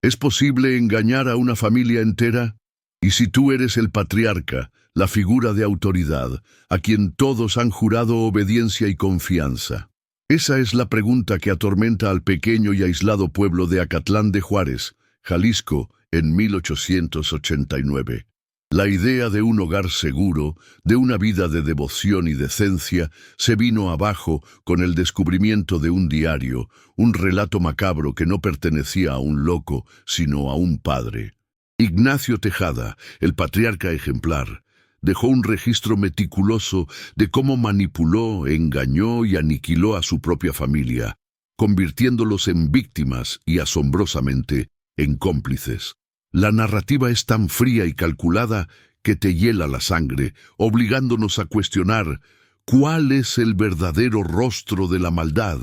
¿Es posible engañar a una familia entera? ¿Y si tú eres el patriarca, la figura de autoridad, a quien todos han jurado obediencia y confianza? Esa es la pregunta que atormenta al pequeño y aislado pueblo de Acatlán de Juárez, Jalisco, en 1889. La idea de un hogar seguro, de una vida de devoción y decencia, se vino abajo con el descubrimiento de un diario, un relato macabro que no pertenecía a un loco, sino a un padre. Ignacio Tejada, el patriarca ejemplar, dejó un registro meticuloso de cómo manipuló, engañó y aniquiló a su propia familia, convirtiéndolos en víctimas y, asombrosamente, en cómplices. La narrativa es tan fría y calculada que te hiela la sangre, obligándonos a cuestionar ¿cuál es el verdadero rostro de la maldad?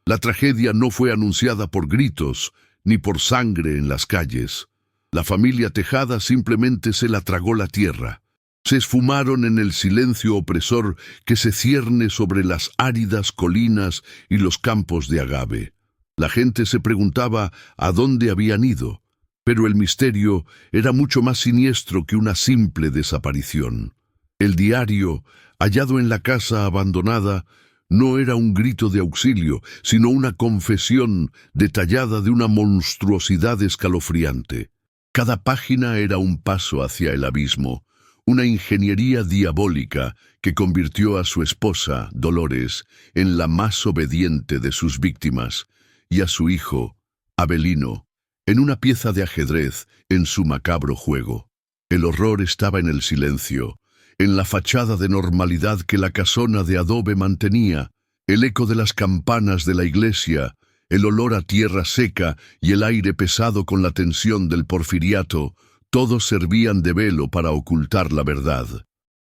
La tragedia no fue anunciada por gritos, ni por sangre en las calles. La familia Tejada simplemente se la tragó la tierra. Se esfumaron en el silencio opresor que se cierne sobre las áridas colinas y los campos de agave. La gente se preguntaba a dónde habían ido, pero el misterio era mucho más siniestro que una simple desaparición. El diario, hallado en la casa abandonada, no era un grito de auxilio, sino una confesión detallada de una monstruosidad escalofriante. Cada página era un paso hacia el abismo, una ingeniería diabólica que convirtió a su esposa, Dolores, en la más obediente de sus víctimas, y a su hijo, Abelino, en una pieza de ajedrez en su macabro juego. El horror estaba en el silencio, en la fachada de normalidad que la casona de adobe mantenía, el eco de las campanas de la iglesia, el olor a tierra seca y el aire pesado con la tensión del porfiriato, todos servían de velo para ocultar la verdad.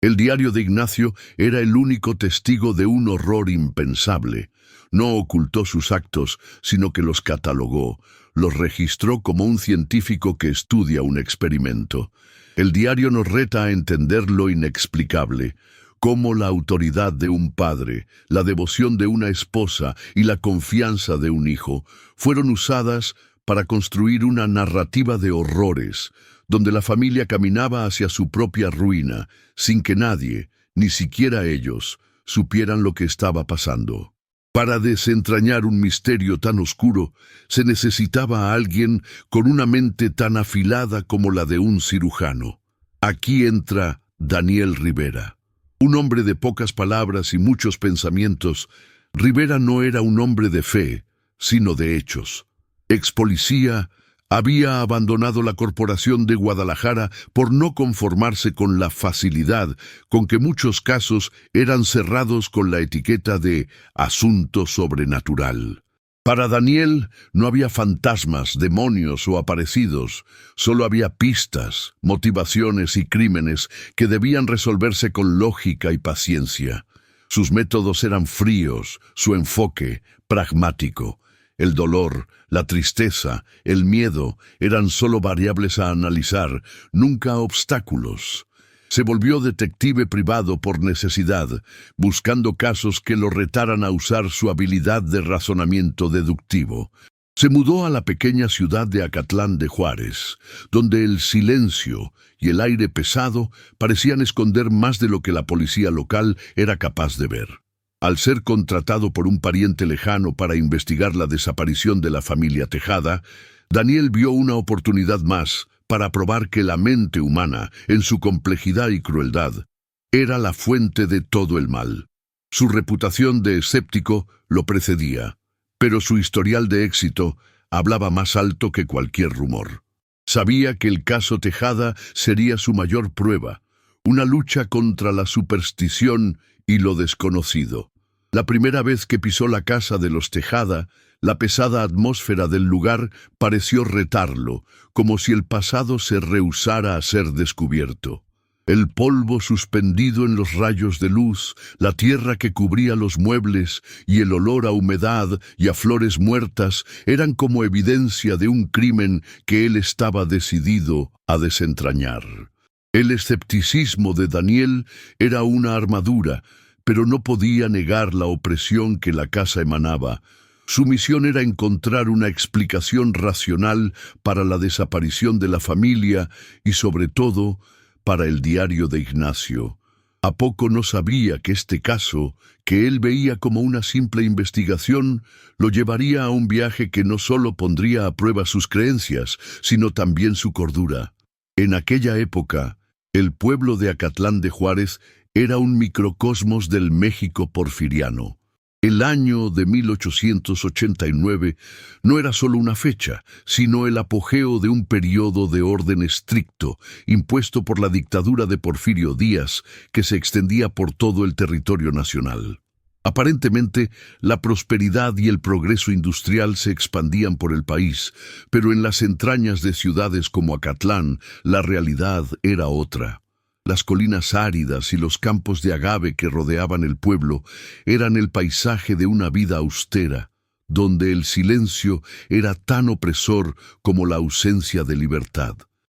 El diario de Ignacio era el único testigo de un horror impensable. No ocultó sus actos, sino que los catalogó, los registró como un científico que estudia un experimento. El diario nos reta a entender lo inexplicable, cómo la autoridad de un padre, la devoción de una esposa y la confianza de un hijo fueron usadas para construir una narrativa de horrores, donde la familia caminaba hacia su propia ruina, sin que nadie, ni siquiera ellos, supieran lo que estaba pasando. Para desentrañar un misterio tan oscuro, se necesitaba a alguien con una mente tan afilada como la de un cirujano. Aquí entra Daniel Rivera. Un hombre de pocas palabras y muchos pensamientos, Rivera no era un hombre de fe, sino de hechos. Ex policía, había abandonado la Corporación de Guadalajara por no conformarse con la facilidad con que muchos casos eran cerrados con la etiqueta de asunto sobrenatural. Para Daniel no había fantasmas, demonios o aparecidos, solo había pistas, motivaciones y crímenes que debían resolverse con lógica y paciencia. Sus métodos eran fríos, su enfoque pragmático. El dolor, la tristeza, el miedo eran solo variables a analizar, nunca obstáculos. Se volvió detective privado por necesidad, buscando casos que lo retaran a usar su habilidad de razonamiento deductivo. Se mudó a la pequeña ciudad de Acatlán de Juárez, donde el silencio y el aire pesado parecían esconder más de lo que la policía local era capaz de ver. Al ser contratado por un pariente lejano para investigar la desaparición de la familia Tejada, Daniel vio una oportunidad más para probar que la mente humana, en su complejidad y crueldad, era la fuente de todo el mal. Su reputación de escéptico lo precedía, pero su historial de éxito hablaba más alto que cualquier rumor. Sabía que el caso Tejada sería su mayor prueba, una lucha contra la superstición y lo desconocido. La primera vez que pisó la casa de los Tejada, la pesada atmósfera del lugar pareció retarlo, como si el pasado se rehusara a ser descubierto. El polvo suspendido en los rayos de luz, la tierra que cubría los muebles y el olor a humedad y a flores muertas eran como evidencia de un crimen que él estaba decidido a desentrañar. El escepticismo de Daniel era una armadura, pero no podía negar la opresión que la casa emanaba. Su misión era encontrar una explicación racional para la desaparición de la familia y, sobre todo, para el diario de Ignacio. ¿A poco no sabía que este caso, que él veía como una simple investigación, lo llevaría a un viaje que no solo pondría a prueba sus creencias, sino también su cordura? En aquella época, el pueblo de Acatlán de Juárez era un microcosmos del México porfiriano. El año de 1889 no era solo una fecha, sino el apogeo de un periodo de orden estricto, impuesto por la dictadura de Porfirio Díaz, que se extendía por todo el territorio nacional. Aparentemente, la prosperidad y el progreso industrial se expandían por el país, pero en las entrañas de ciudades como Acatlán, la realidad era otra. Las colinas áridas y los campos de agave que rodeaban el pueblo eran el paisaje de una vida austera, donde el silencio era tan opresor como la ausencia de libertad.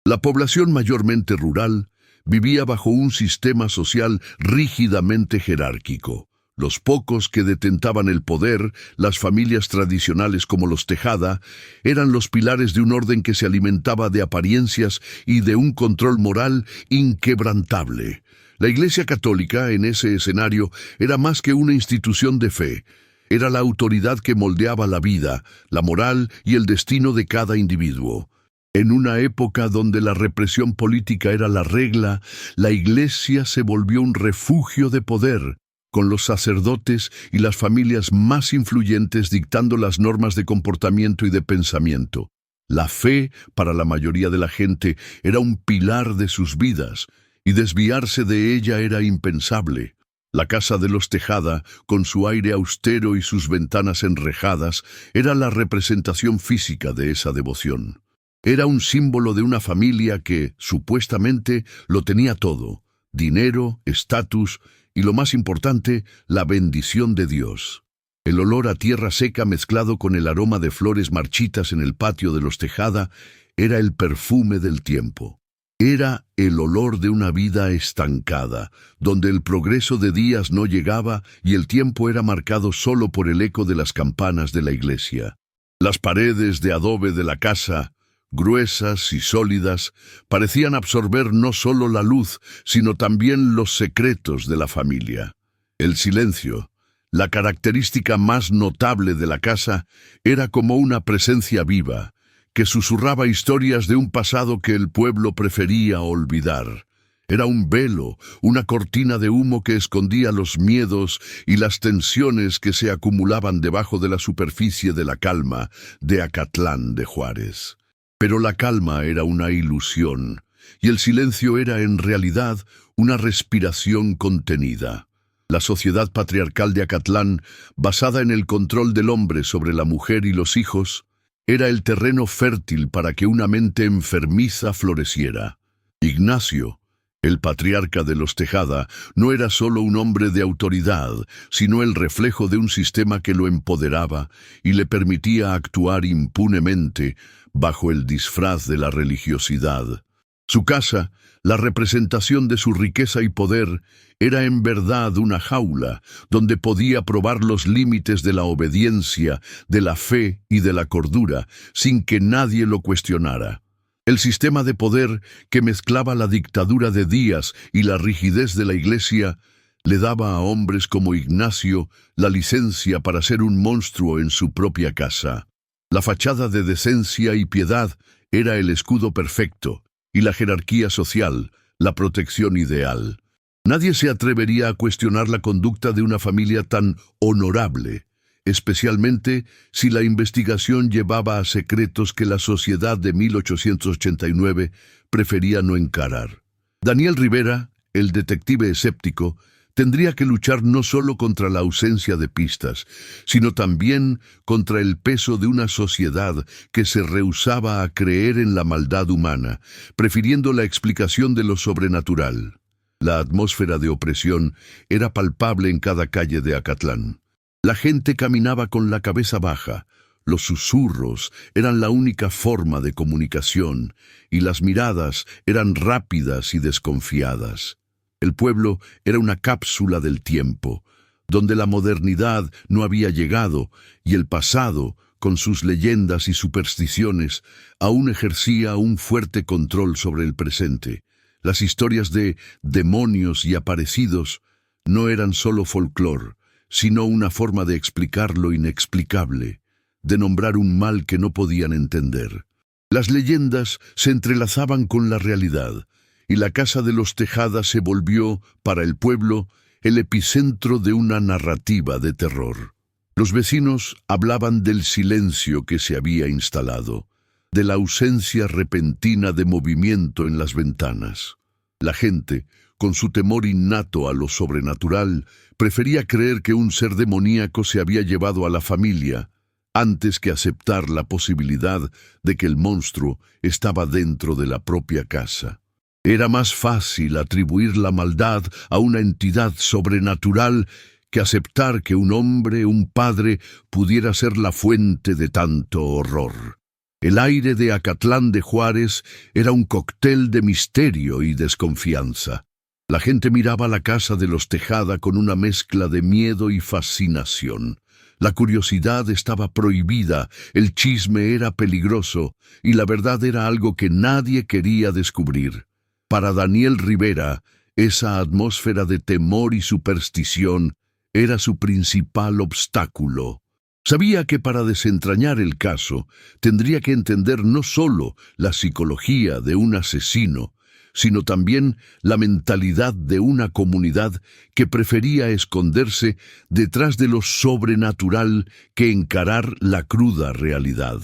La población mayormente rural vivía bajo un sistema social rígidamente jerárquico. Los pocos que detentaban el poder, las familias tradicionales como los Tejada, eran los pilares de un orden que se alimentaba de apariencias y de un control moral inquebrantable. La Iglesia Católica, en ese escenario, era más que una institución de fe. Era la autoridad que moldeaba la vida, la moral y el destino de cada individuo. En una época donde la represión política era la regla, la Iglesia se volvió un refugio de poder, con los sacerdotes y las familias más influyentes dictando las normas de comportamiento y de pensamiento. La fe, para la mayoría de la gente, era un pilar de sus vidas, y desviarse de ella era impensable. La casa de los Tejada, con su aire austero y sus ventanas enrejadas, era la representación física de esa devoción. Era un símbolo de una familia que, supuestamente, lo tenía todo: dinero, estatus y, lo más importante, la bendición de Dios. El olor a tierra seca mezclado con el aroma de flores marchitas en el patio de los Tejada era el perfume del tiempo. Era el olor de una vida estancada, donde el progreso de días no llegaba y el tiempo era marcado solo por el eco de las campanas de la iglesia. Las paredes de adobe de la casa, gruesas y sólidas, parecían absorber no solo la luz, sino también los secretos de la familia. El silencio, la característica más notable de la casa, era como una presencia viva, que susurraba historias de un pasado que el pueblo prefería olvidar. Era un velo, una cortina de humo que escondía los miedos y las tensiones que se acumulaban debajo de la superficie de la calma de Acatlán de Juárez. Pero la calma era una ilusión, y el silencio era en realidad una respiración contenida. La sociedad patriarcal de Acatlán, basada en el control del hombre sobre la mujer y los hijos, era el terreno fértil para que una mente enfermiza floreciera. Ignacio, el patriarca de los Tejada, no era solo un hombre de autoridad, sino el reflejo de un sistema que lo empoderaba y le permitía actuar impunemente bajo el disfraz de la religiosidad. Su casa, la representación de su riqueza y poder, era en verdad una jaula donde podía probar los límites de la obediencia, de la fe y de la cordura, sin que nadie lo cuestionara. El sistema de poder que mezclaba la dictadura de Díaz y la rigidez de la Iglesia le daba a hombres como Ignacio la licencia para ser un monstruo en su propia casa. La fachada de decencia y piedad era el escudo perfecto, y la jerarquía social, la protección ideal. Nadie se atrevería a cuestionar la conducta de una familia tan honorable, especialmente si la investigación llevaba a secretos que la sociedad de 1889 prefería no encarar. Daniel Rivera, el detective escéptico, tendría que luchar no solo contra la ausencia de pistas, sino también contra el peso de una sociedad que se rehusaba a creer en la maldad humana, prefiriendo la explicación de lo sobrenatural. La atmósfera de opresión era palpable en cada calle de Acatlán. La gente caminaba con la cabeza baja, los susurros eran la única forma de comunicación, y las miradas eran rápidas y desconfiadas. El pueblo era una cápsula del tiempo, donde la modernidad no había llegado y el pasado, con sus leyendas y supersticiones, aún ejercía un fuerte control sobre el presente. Las historias de demonios y aparecidos no eran solo folclore, sino una forma de explicar lo inexplicable, de nombrar un mal que no podían entender. Las leyendas se entrelazaban con la realidad, y la casa de los Tejada se volvió, para el pueblo, el epicentro de una narrativa de terror. Los vecinos hablaban del silencio que se había instalado, de la ausencia repentina de movimiento en las ventanas. La gente, con su temor innato a lo sobrenatural, prefería creer que un ser demoníaco se había llevado a la familia, antes que aceptar la posibilidad de que el monstruo estaba dentro de la propia casa. Era más fácil atribuir la maldad a una entidad sobrenatural que aceptar que un hombre, un padre, pudiera ser la fuente de tanto horror. El aire de Acatlán de Juárez era un cóctel de misterio y desconfianza. La gente miraba la casa de los Tejada con una mezcla de miedo y fascinación. La curiosidad estaba prohibida, el chisme era peligroso y la verdad era algo que nadie quería descubrir. Para Daniel Rivera, esa atmósfera de temor y superstición era su principal obstáculo. Sabía que para desentrañar el caso tendría que entender no solo la psicología de un asesino, sino también la mentalidad de una comunidad que prefería esconderse detrás de lo sobrenatural que encarar la cruda realidad.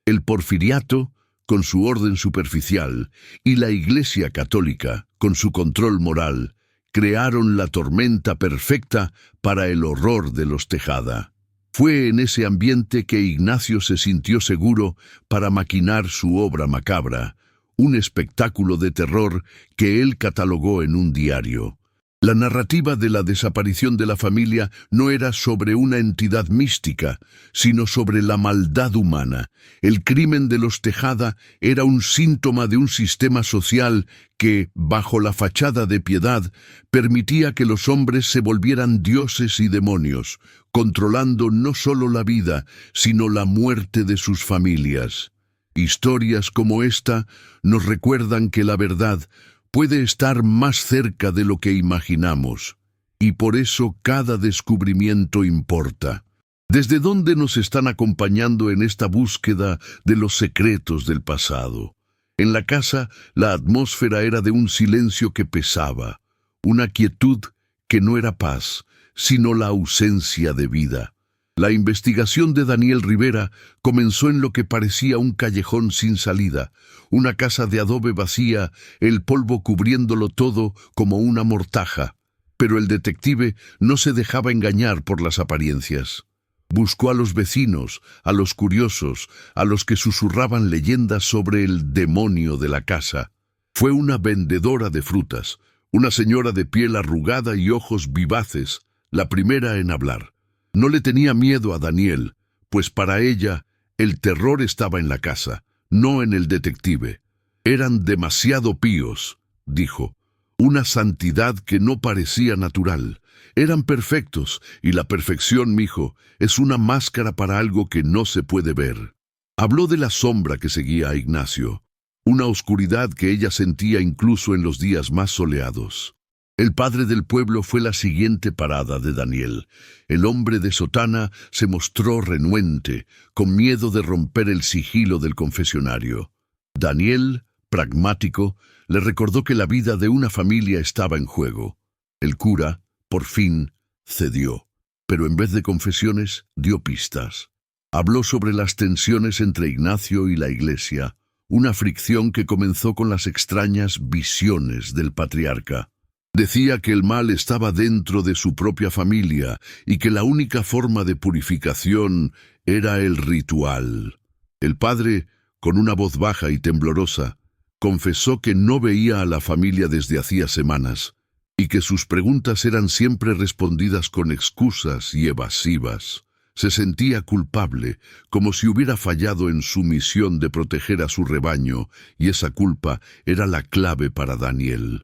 El porfiriato, con su orden superficial, y la Iglesia Católica, con su control moral, crearon la tormenta perfecta para el horror de los Tejada. Fue en ese ambiente que Ignacio se sintió seguro para maquinar su obra macabra, un espectáculo de terror que él catalogó en un diario. La narrativa de la desaparición de la familia no era sobre una entidad mística, sino sobre la maldad humana. El crimen de los Tejada era un síntoma de un sistema social que, bajo la fachada de piedad, permitía que los hombres se volvieran dioses y demonios, controlando no solo la vida, sino la muerte de sus familias. Historias como esta nos recuerdan que la verdad puede estar más cerca de lo que imaginamos, y por eso cada descubrimiento importa. ¿Desde dónde nos están acompañando en esta búsqueda de los secretos del pasado? En la casa, la atmósfera era de un silencio que pesaba, una quietud que no era paz, sino la ausencia de vida. La investigación de Daniel Rivera comenzó en lo que parecía un callejón sin salida, una casa de adobe vacía, el polvo cubriéndolo todo como una mortaja. Pero el detective no se dejaba engañar por las apariencias. Buscó a los vecinos, a los curiosos, a los que susurraban leyendas sobre el demonio de la casa. Fue una vendedora de frutas, una señora de piel arrugada y ojos vivaces, la primera en hablar. No le tenía miedo a Daniel, pues para ella el terror estaba en la casa, no en el detective. Eran demasiado píos, dijo, una santidad que no parecía natural. Eran perfectos, y la perfección, mijo, es una máscara para algo que no se puede ver. Habló de la sombra que seguía a Ignacio, una oscuridad que ella sentía incluso en los días más soleados. El padre del pueblo fue la siguiente parada de Daniel. El hombre de sotana se mostró renuente, con miedo de romper el sigilo del confesionario. Daniel, pragmático, le recordó que la vida de una familia estaba en juego. El cura, por fin, cedió, pero en vez de confesiones, dio pistas. Habló sobre las tensiones entre Ignacio y la iglesia, una fricción que comenzó con las extrañas visiones del patriarca. Decía que el mal estaba dentro de su propia familia y que la única forma de purificación era el ritual. El padre, con una voz baja y temblorosa, confesó que no veía a la familia desde hacía semanas y que sus preguntas eran siempre respondidas con excusas y evasivas. Se sentía culpable, como si hubiera fallado en su misión de proteger a su rebaño, y esa culpa era la clave para Daniel.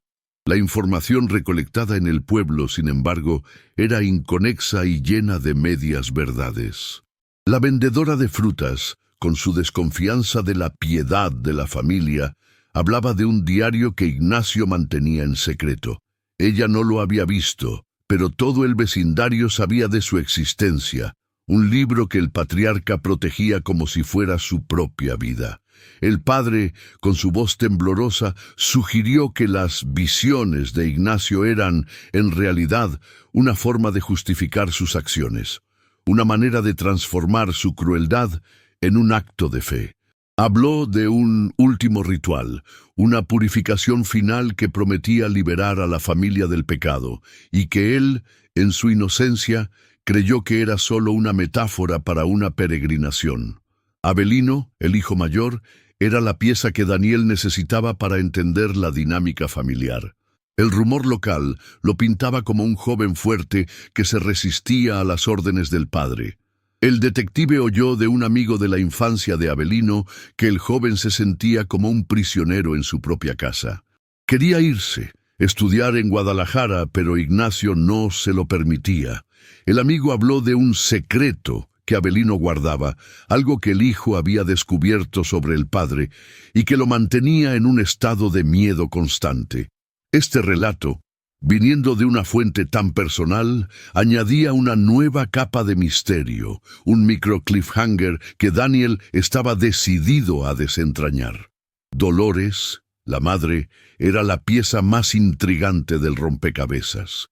La información recolectada en el pueblo, sin embargo, era inconexa y llena de medias verdades. La vendedora de frutas, con su desconfianza de la piedad de la familia, hablaba de un diario que Ignacio mantenía en secreto. Ella no lo había visto, pero todo el vecindario sabía de su existencia, un libro que el patriarca protegía como si fuera su propia vida. El padre, con su voz temblorosa, sugirió que las visiones de Ignacio eran, en realidad, una forma de justificar sus acciones, una manera de transformar su crueldad en un acto de fe. Habló de un último ritual, una purificación final que prometía liberar a la familia del pecado, y que él, en su inocencia, creyó que era solo una metáfora para una peregrinación. Avelino, el hijo mayor, era la pieza que Daniel necesitaba para entender la dinámica familiar. El rumor local lo pintaba como un joven fuerte que se resistía a las órdenes del padre. El detective oyó de un amigo de la infancia de Avelino que el joven se sentía como un prisionero en su propia casa. Quería irse, estudiar en Guadalajara, pero Ignacio no se lo permitía. El amigo habló de un secreto que Avelino guardaba, algo que el hijo había descubierto sobre el padre y que lo mantenía en un estado de miedo constante. Este relato, viniendo de una fuente tan personal, añadía una nueva capa de misterio, un micro cliffhanger que Daniel estaba decidido a desentrañar. Dolores, la madre, era la pieza más intrigante del rompecabezas.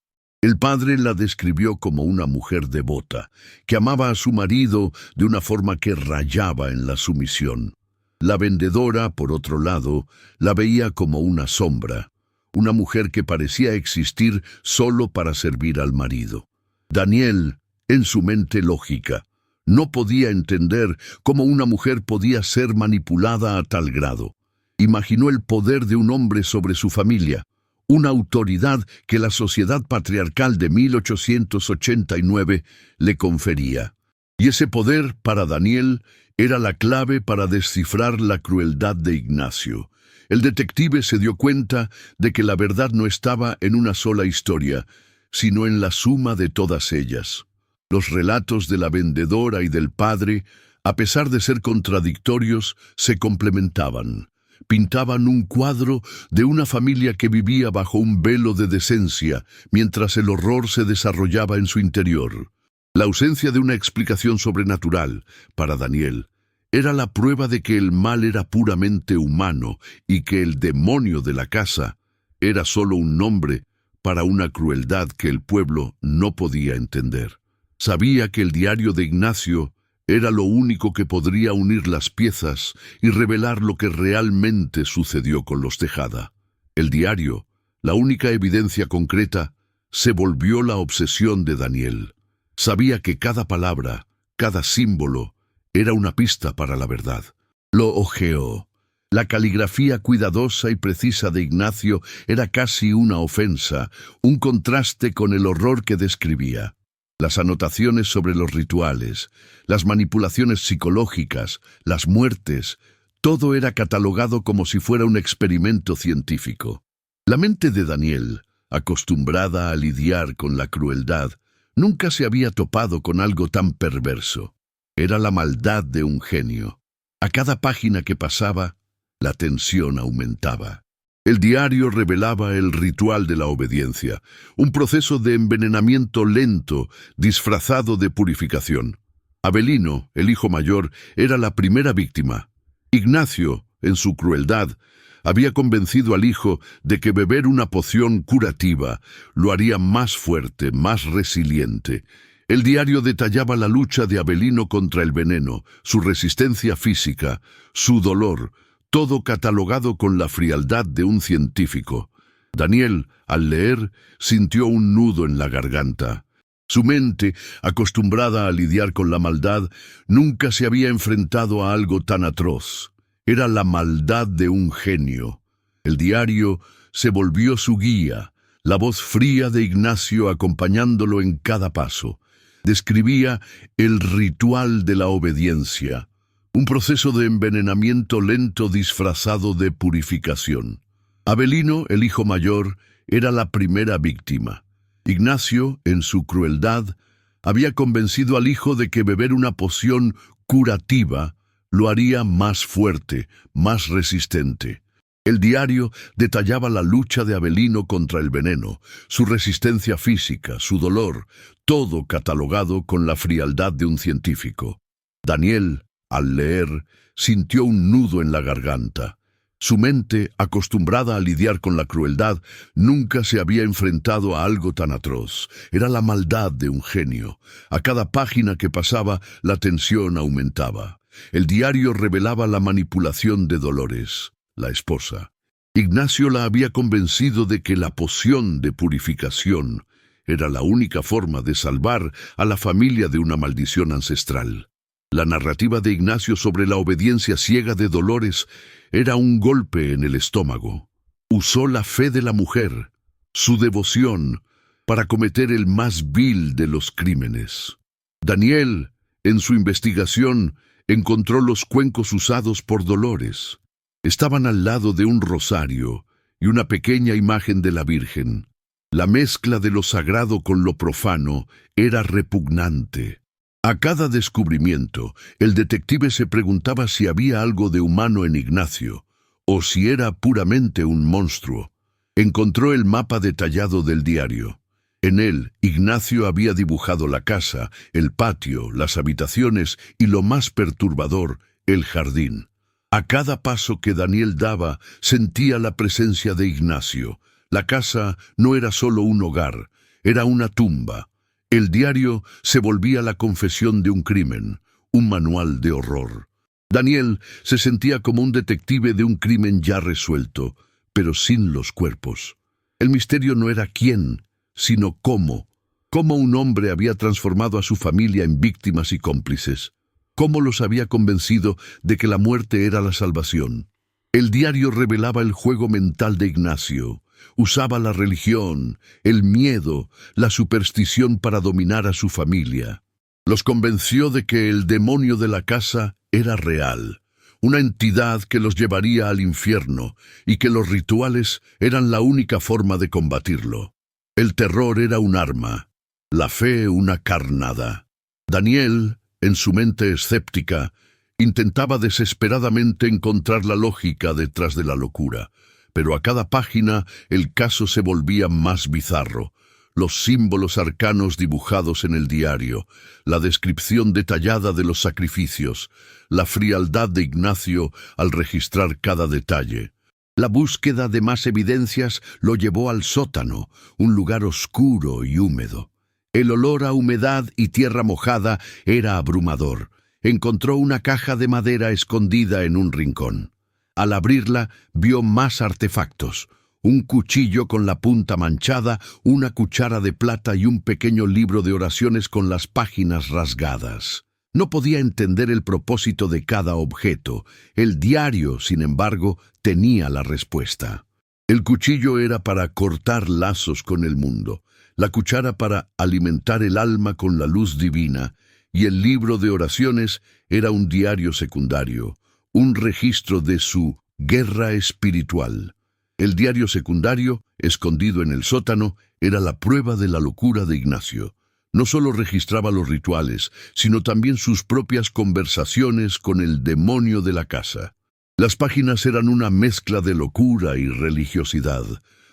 El padre la describió como una mujer devota, que amaba a su marido de una forma que rayaba en la sumisión. La vendedora, por otro lado, la veía como una sombra, una mujer que parecía existir solo para servir al marido. Daniel, en su mente lógica, no podía entender cómo una mujer podía ser manipulada a tal grado. Imaginó el poder de un hombre sobre su familia, una autoridad que la sociedad patriarcal de 1889 le confería. Y ese poder, para Daniel, era la clave para descifrar la crueldad de Ignacio. El detective se dio cuenta de que la verdad no estaba en una sola historia, sino en la suma de todas ellas. Los relatos de la vendedora y del padre, a pesar de ser contradictorios, se complementaban. Pintaban un cuadro de una familia que vivía bajo un velo de decencia, mientras el horror se desarrollaba en su interior. La ausencia de una explicación sobrenatural, para Daniel, era la prueba de que el mal era puramente humano y que el demonio de la casa era solo un nombre para una crueldad que el pueblo no podía entender. Sabía que el diario de Ignacio era lo único que podría unir las piezas y revelar lo que realmente sucedió con los Tejada. El diario, la única evidencia concreta, se volvió la obsesión de Daniel. Sabía que cada palabra, cada símbolo, era una pista para la verdad. Lo hojeó. La caligrafía cuidadosa y precisa de Ignacio era casi una ofensa, un contraste con el horror que describía. Las anotaciones sobre los rituales, las manipulaciones psicológicas, las muertes, todo era catalogado como si fuera un experimento científico. La mente de Daniel, acostumbrada a lidiar con la crueldad, nunca se había topado con algo tan perverso. Era la maldad de un genio. A cada página que pasaba, la tensión aumentaba. El diario revelaba el ritual de la obediencia, un proceso de envenenamiento lento, disfrazado de purificación. Avelino, el hijo mayor, era la primera víctima. Ignacio, en su crueldad, había convencido al hijo de que beber una poción curativa lo haría más fuerte, más resiliente. El diario detallaba la lucha de Avelino contra el veneno, su resistencia física, su dolor, todo catalogado con la frialdad de un científico. Daniel, al leer, sintió un nudo en la garganta. Su mente, acostumbrada a lidiar con la maldad, nunca se había enfrentado a algo tan atroz. Era la maldad de un genio. El diario se volvió su guía, la voz fría de Ignacio acompañándolo en cada paso. Describía el ritual de la obediencia, un proceso de envenenamiento lento disfrazado de purificación. Avelino, el hijo mayor, era la primera víctima. Ignacio, en su crueldad, había convencido al hijo de que beber una poción curativa lo haría más fuerte, más resistente. El diario detallaba la lucha de Avelino contra el veneno, su resistencia física, su dolor, todo catalogado con la frialdad de un científico. Daniel, al leer, sintió un nudo en la garganta. Su mente, acostumbrada a lidiar con la crueldad, nunca se había enfrentado a algo tan atroz. Era la maldad de un genio. A cada página que pasaba, la tensión aumentaba. El diario revelaba la manipulación de Dolores, la esposa. Ignacio la había convencido de que la poción de purificación era la única forma de salvar a la familia de una maldición ancestral. La narrativa de Ignacio sobre la obediencia ciega de Dolores era un golpe en el estómago. Usó la fe de la mujer, su devoción, para cometer el más vil de los crímenes. Daniel, en su investigación, encontró los cuencos usados por Dolores. Estaban al lado de un rosario y una pequeña imagen de la Virgen. La mezcla de lo sagrado con lo profano era repugnante. A cada descubrimiento, el detective se preguntaba si había algo de humano en Ignacio, o si era puramente un monstruo. Encontró el mapa detallado del diario. En él, Ignacio había dibujado la casa, el patio, las habitaciones y, lo más perturbador, el jardín. A cada paso que Daniel daba, sentía la presencia de Ignacio. La casa no era solo un hogar, era una tumba. El diario se volvía la confesión de un crimen, un manual de horror. Daniel se sentía como un detective de un crimen ya resuelto, pero sin los cuerpos. El misterio no era quién, sino cómo. Cómo un hombre había transformado a su familia en víctimas y cómplices. Cómo los había convencido de que la muerte era la salvación. El diario revelaba el juego mental de Ignacio. Usaba la religión, el miedo, la superstición para dominar a su familia. Los convenció de que el demonio de la casa era real, una entidad que los llevaría al infierno y que los rituales eran la única forma de combatirlo. El terror era un arma, la fe una carnada. Daniel, en su mente escéptica, intentaba desesperadamente encontrar la lógica detrás de la locura. Pero a cada página el caso se volvía más bizarro. Los símbolos arcanos dibujados en el diario, la descripción detallada de los sacrificios, la frialdad de Ignacio al registrar cada detalle. La búsqueda de más evidencias lo llevó al sótano, un lugar oscuro y húmedo. El olor a humedad y tierra mojada era abrumador. Encontró una caja de madera escondida en un rincón. Al abrirla, vio más artefactos. Un cuchillo con la punta manchada, una cuchara de plata y un pequeño libro de oraciones con las páginas rasgadas. No podía entender el propósito de cada objeto. El diario, sin embargo, tenía la respuesta. El cuchillo era para cortar lazos con el mundo, la cuchara para alimentar el alma con la luz divina, y el libro de oraciones era un diario secundario, un registro de su guerra espiritual. El diario secundario, escondido en el sótano, era la prueba de la locura de Ignacio. No solo registraba los rituales, sino también sus propias conversaciones con el demonio de la casa. Las páginas eran una mezcla de locura y religiosidad,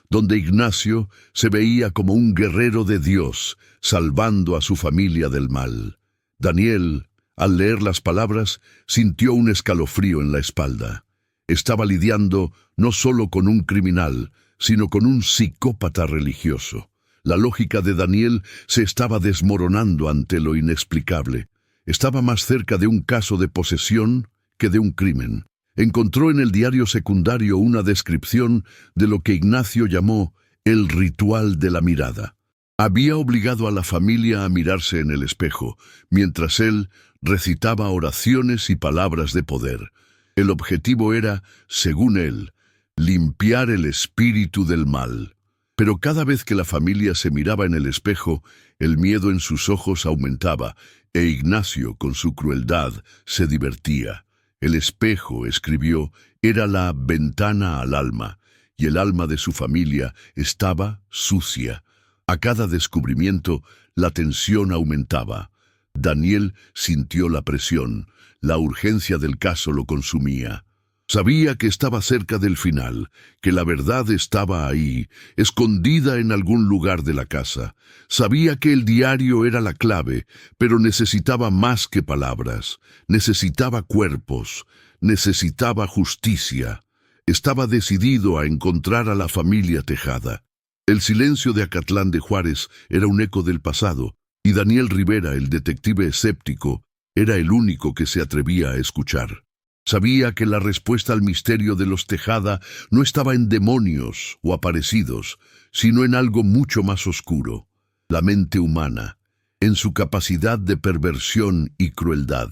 donde Ignacio se veía como un guerrero de Dios, salvando a su familia del mal. Daniel, al leer las palabras, sintió un escalofrío en la espalda. Estaba lidiando no solo con un criminal, sino con un psicópata religioso. La lógica de Daniel se estaba desmoronando ante lo inexplicable. Estaba más cerca de un caso de posesión que de un crimen. Encontró en el diario secundario una descripción de lo que Ignacio llamó el ritual de la mirada. Había obligado a la familia a mirarse en el espejo, mientras él recitaba oraciones y palabras de poder. El objetivo era, según él, limpiar el espíritu del mal. Pero cada vez que la familia se miraba en el espejo, el miedo en sus ojos aumentaba, e Ignacio, con su crueldad, se divertía. El espejo, escribió, era la ventana al alma, y el alma de su familia estaba sucia. A cada descubrimiento, la tensión aumentaba. Daniel sintió la presión, la urgencia del caso lo consumía. Sabía que estaba cerca del final, que la verdad estaba ahí, escondida en algún lugar de la casa. Sabía que el diario era la clave, pero necesitaba más que palabras. Necesitaba cuerpos, necesitaba justicia. Estaba decidido a encontrar a la familia Tejada. El silencio de Acatlán de Juárez era un eco del pasado, y Daniel Rivera, el detective escéptico, era el único que se atrevía a escuchar. Sabía que la respuesta al misterio de los Tejada no estaba en demonios o aparecidos, sino en algo mucho más oscuro, la mente humana, en su capacidad de perversión y crueldad.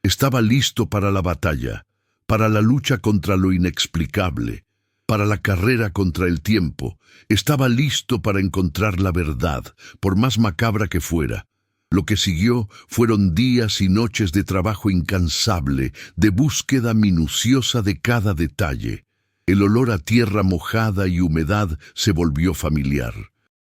Estaba listo para la batalla, para la lucha contra lo inexplicable, para la carrera contra el tiempo. Estaba listo para encontrar la verdad, por más macabra que fuera. Lo que siguió fueron días y noches de trabajo incansable, de búsqueda minuciosa de cada detalle. El olor a tierra mojada y humedad se volvió familiar.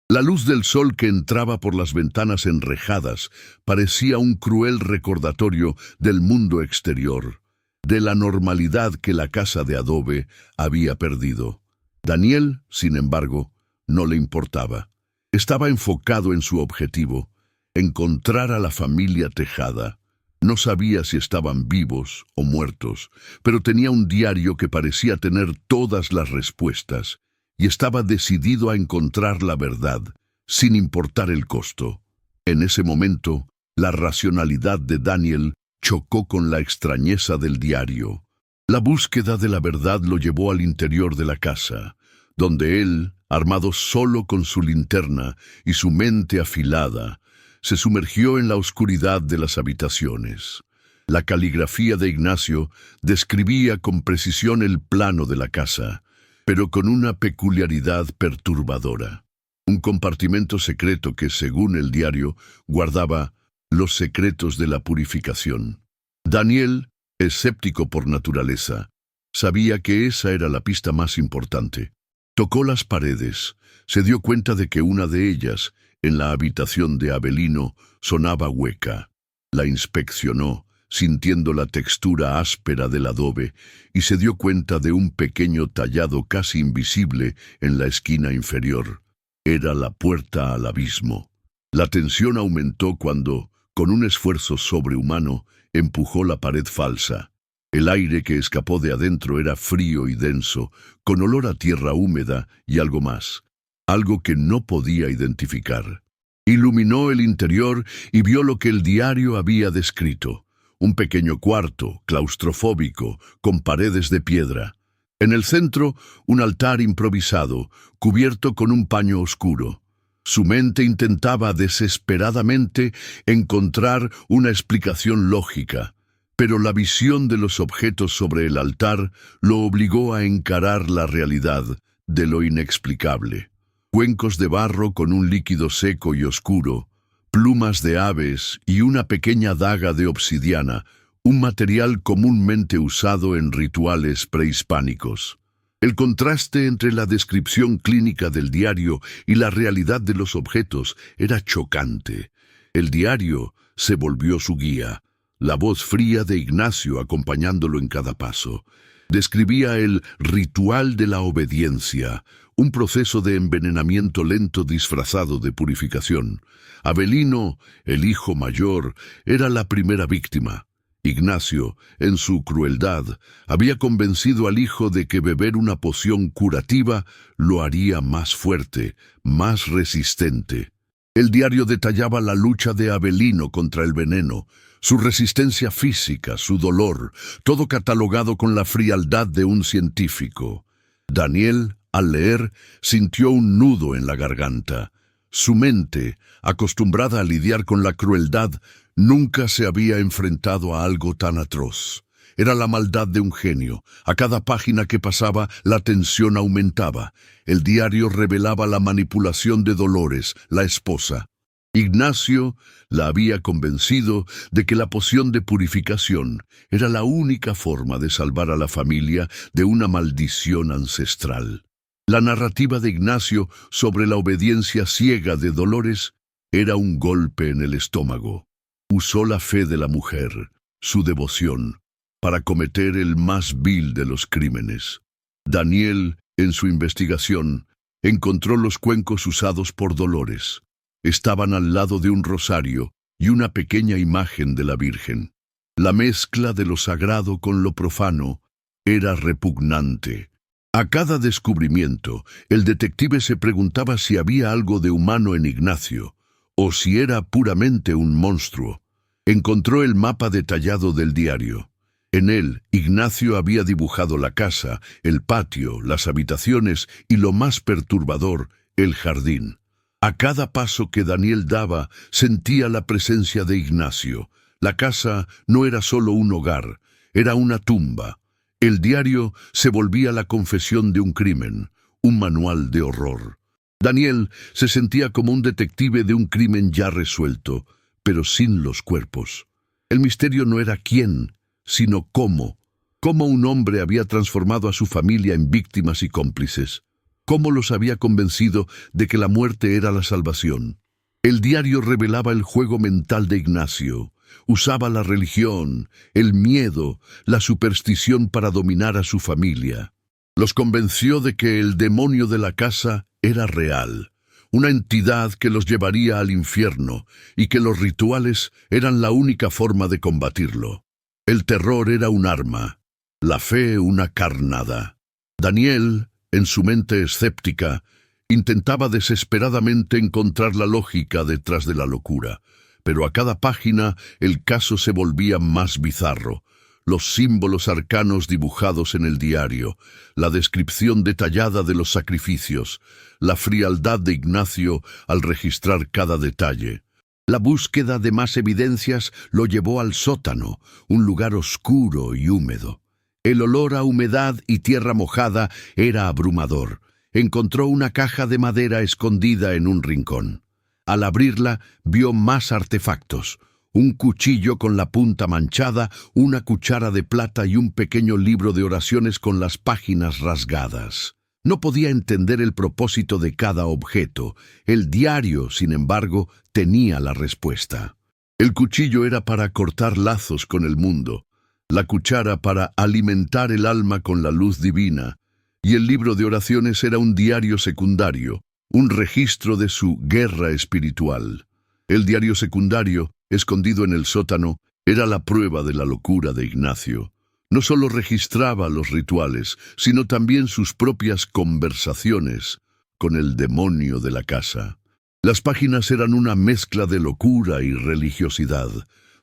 La luz del sol que entraba por las ventanas enrejadas parecía un cruel recordatorio del mundo exterior, de la normalidad que la casa de adobe había perdido. Daniel, sin embargo, no le importaba. Estaba enfocado en su objetivo: encontrar a la familia Tejada. No sabía si estaban vivos o muertos, pero tenía un diario que parecía tener todas las respuestas, y estaba decidido a encontrar la verdad, sin importar el costo. En ese momento, la racionalidad de Daniel chocó con la extrañeza del diario. La búsqueda de la verdad lo llevó al interior de la casa, donde él, armado solo con su linterna y su mente afilada, se sumergió en la oscuridad de las habitaciones. La caligrafía de Ignacio describía con precisión el plano de la casa, pero con una peculiaridad perturbadora. Un compartimento secreto que, según el diario, guardaba los secretos de la purificación. Daniel, escéptico por naturaleza, sabía que esa era la pista más importante. Tocó las paredes, se dio cuenta de que una de ellas, en la habitación de Avelino, sonaba hueca. La inspeccionó, sintiendo la textura áspera del adobe, y se dio cuenta de un pequeño tallado casi invisible en la esquina inferior. Era la puerta al abismo. La tensión aumentó cuando, con un esfuerzo sobrehumano, empujó la pared falsa. El aire que escapó de adentro era frío y denso, con olor a tierra húmeda y algo más, algo que no podía identificar. Iluminó el interior y vio lo que el diario había descrito: un pequeño cuarto, claustrofóbico, con paredes de piedra. En el centro, un altar improvisado, cubierto con un paño oscuro. Su mente intentaba desesperadamente encontrar una explicación lógica, pero la visión de los objetos sobre el altar lo obligó a encarar la realidad de lo inexplicable. Cuencos de barro con un líquido seco y oscuro, plumas de aves y una pequeña daga de obsidiana, un material comúnmente usado en rituales prehispánicos. El contraste entre la descripción clínica del diario y la realidad de los objetos era chocante. El diario se volvió su guía, la voz fría de Ignacio acompañándolo en cada paso. Describía el ritual de la obediencia, un proceso de envenenamiento lento disfrazado de purificación. Avelino, el hijo mayor, era la primera víctima. Ignacio, en su crueldad, había convencido al hijo de que beber una poción curativa lo haría más fuerte, más resistente. El diario detallaba la lucha de Avelino contra el veneno, su resistencia física, su dolor, todo catalogado con la frialdad de un científico. Daniel, al leer, sintió un nudo en la garganta. Su mente, acostumbrada a lidiar con la crueldad, nunca se había enfrentado a algo tan atroz. Era la maldad de un genio. A cada página que pasaba, la tensión aumentaba. El diario revelaba la manipulación de Dolores, la esposa. Ignacio la había convencido de que la poción de purificación era la única forma de salvar a la familia de una maldición ancestral. La narrativa de Ignacio sobre la obediencia ciega de Dolores era un golpe en el estómago. Usó la fe de la mujer, su devoción, para cometer el más vil de los crímenes. Daniel, en su investigación, encontró los cuencos usados por Dolores. Estaban al lado de un rosario y una pequeña imagen de la Virgen. La mezcla de lo sagrado con lo profano era repugnante. A cada descubrimiento, el detective se preguntaba si había algo de humano en Ignacio, o si era puramente un monstruo. Encontró el mapa detallado del diario. En él, Ignacio había dibujado la casa, el patio, las habitaciones y, lo más perturbador, el jardín. A cada paso que Daniel daba, sentía la presencia de Ignacio. La casa no era solo un hogar, era una tumba. El diario se volvía la confesión de un crimen, un manual de horror. Daniel se sentía como un detective de un crimen ya resuelto, pero sin los cuerpos. El misterio no era quién, sino cómo. Cómo un hombre había transformado a su familia en víctimas y cómplices. Cómo los había convencido de que la muerte era la salvación. El diario revelaba el juego mental de Ignacio. Usaba la religión, el miedo, la superstición para dominar a su familia. Los convenció de que el demonio de la casa era real, una entidad que los llevaría al infierno y que los rituales eran la única forma de combatirlo. El terror era un arma, la fe una carnada. Daniel, en su mente escéptica, intentaba desesperadamente encontrar la lógica detrás de la locura. Pero a cada página el caso se volvía más bizarro. Los símbolos arcanos dibujados en el diario, la descripción detallada de los sacrificios, la frialdad de Ignacio al registrar cada detalle. La búsqueda de más evidencias lo llevó al sótano, un lugar oscuro y húmedo. El olor a humedad y tierra mojada era abrumador. Encontró una caja de madera escondida en un rincón. Al abrirla, vio más artefactos. Un cuchillo con la punta manchada, una cuchara de plata y un pequeño libro de oraciones con las páginas rasgadas. No podía entender el propósito de cada objeto. El diario, sin embargo, tenía la respuesta. El cuchillo era para cortar lazos con el mundo, la cuchara para alimentar el alma con la luz divina, y el libro de oraciones era un diario secundario, un registro de su guerra espiritual. El diario secundario, escondido en el sótano, era la prueba de la locura de Ignacio. No solo registraba los rituales, sino también sus propias conversaciones con el demonio de la casa. Las páginas eran una mezcla de locura y religiosidad,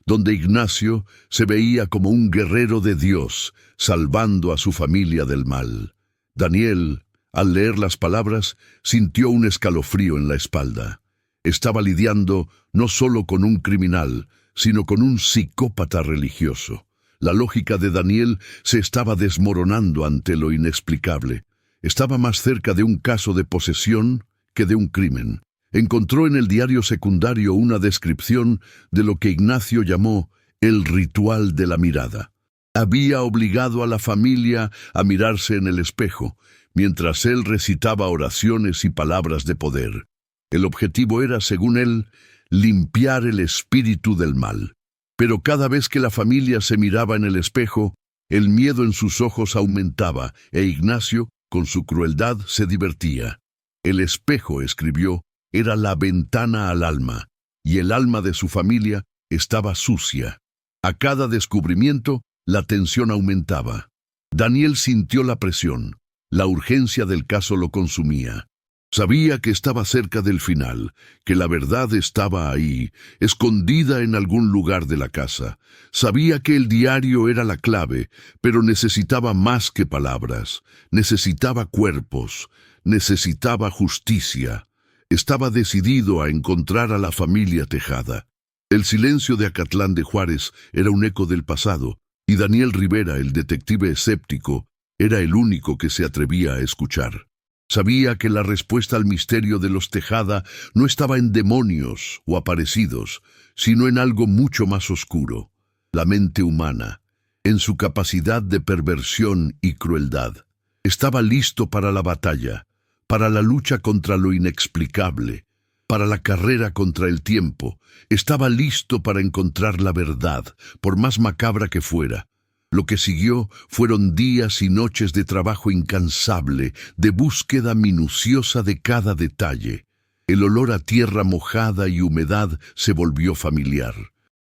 donde Ignacio se veía como un guerrero de Dios, salvando a su familia del mal. Daniel, al leer las palabras, sintió un escalofrío en la espalda. Estaba lidiando no solo con un criminal, sino con un psicópata religioso. La lógica de Daniel se estaba desmoronando ante lo inexplicable. Estaba más cerca de un caso de posesión que de un crimen. Encontró en el diario secundario una descripción de lo que Ignacio llamó el ritual de la mirada. Había obligado a la familia a mirarse en el espejo, mientras él recitaba oraciones y palabras de poder. El objetivo era, según él, limpiar el espíritu del mal. Pero cada vez que la familia se miraba en el espejo, el miedo en sus ojos aumentaba, e Ignacio, con su crueldad, se divertía. El espejo, escribió, era la ventana al alma, y el alma de su familia estaba sucia. A cada descubrimiento, la tensión aumentaba. Daniel sintió la presión. La urgencia del caso lo consumía. Sabía que estaba cerca del final, que la verdad estaba ahí, escondida en algún lugar de la casa. Sabía que el diario era la clave, pero necesitaba más que palabras. Necesitaba cuerpos, necesitaba justicia. Estaba decidido a encontrar a la familia Tejada. El silencio de Acatlán de Juárez era un eco del pasado, y Daniel Rivera, el detective escéptico, era el único que se atrevía a escuchar. Sabía que la respuesta al misterio de los Tejada no estaba en demonios o aparecidos, sino en algo mucho más oscuro, la mente humana, en su capacidad de perversión y crueldad. Estaba listo para la batalla, para la lucha contra lo inexplicable, para la carrera contra el tiempo. Estaba listo para encontrar la verdad, por más macabra que fuera. Lo que siguió fueron días y noches de trabajo incansable, de búsqueda minuciosa de cada detalle. El olor a tierra mojada y humedad se volvió familiar.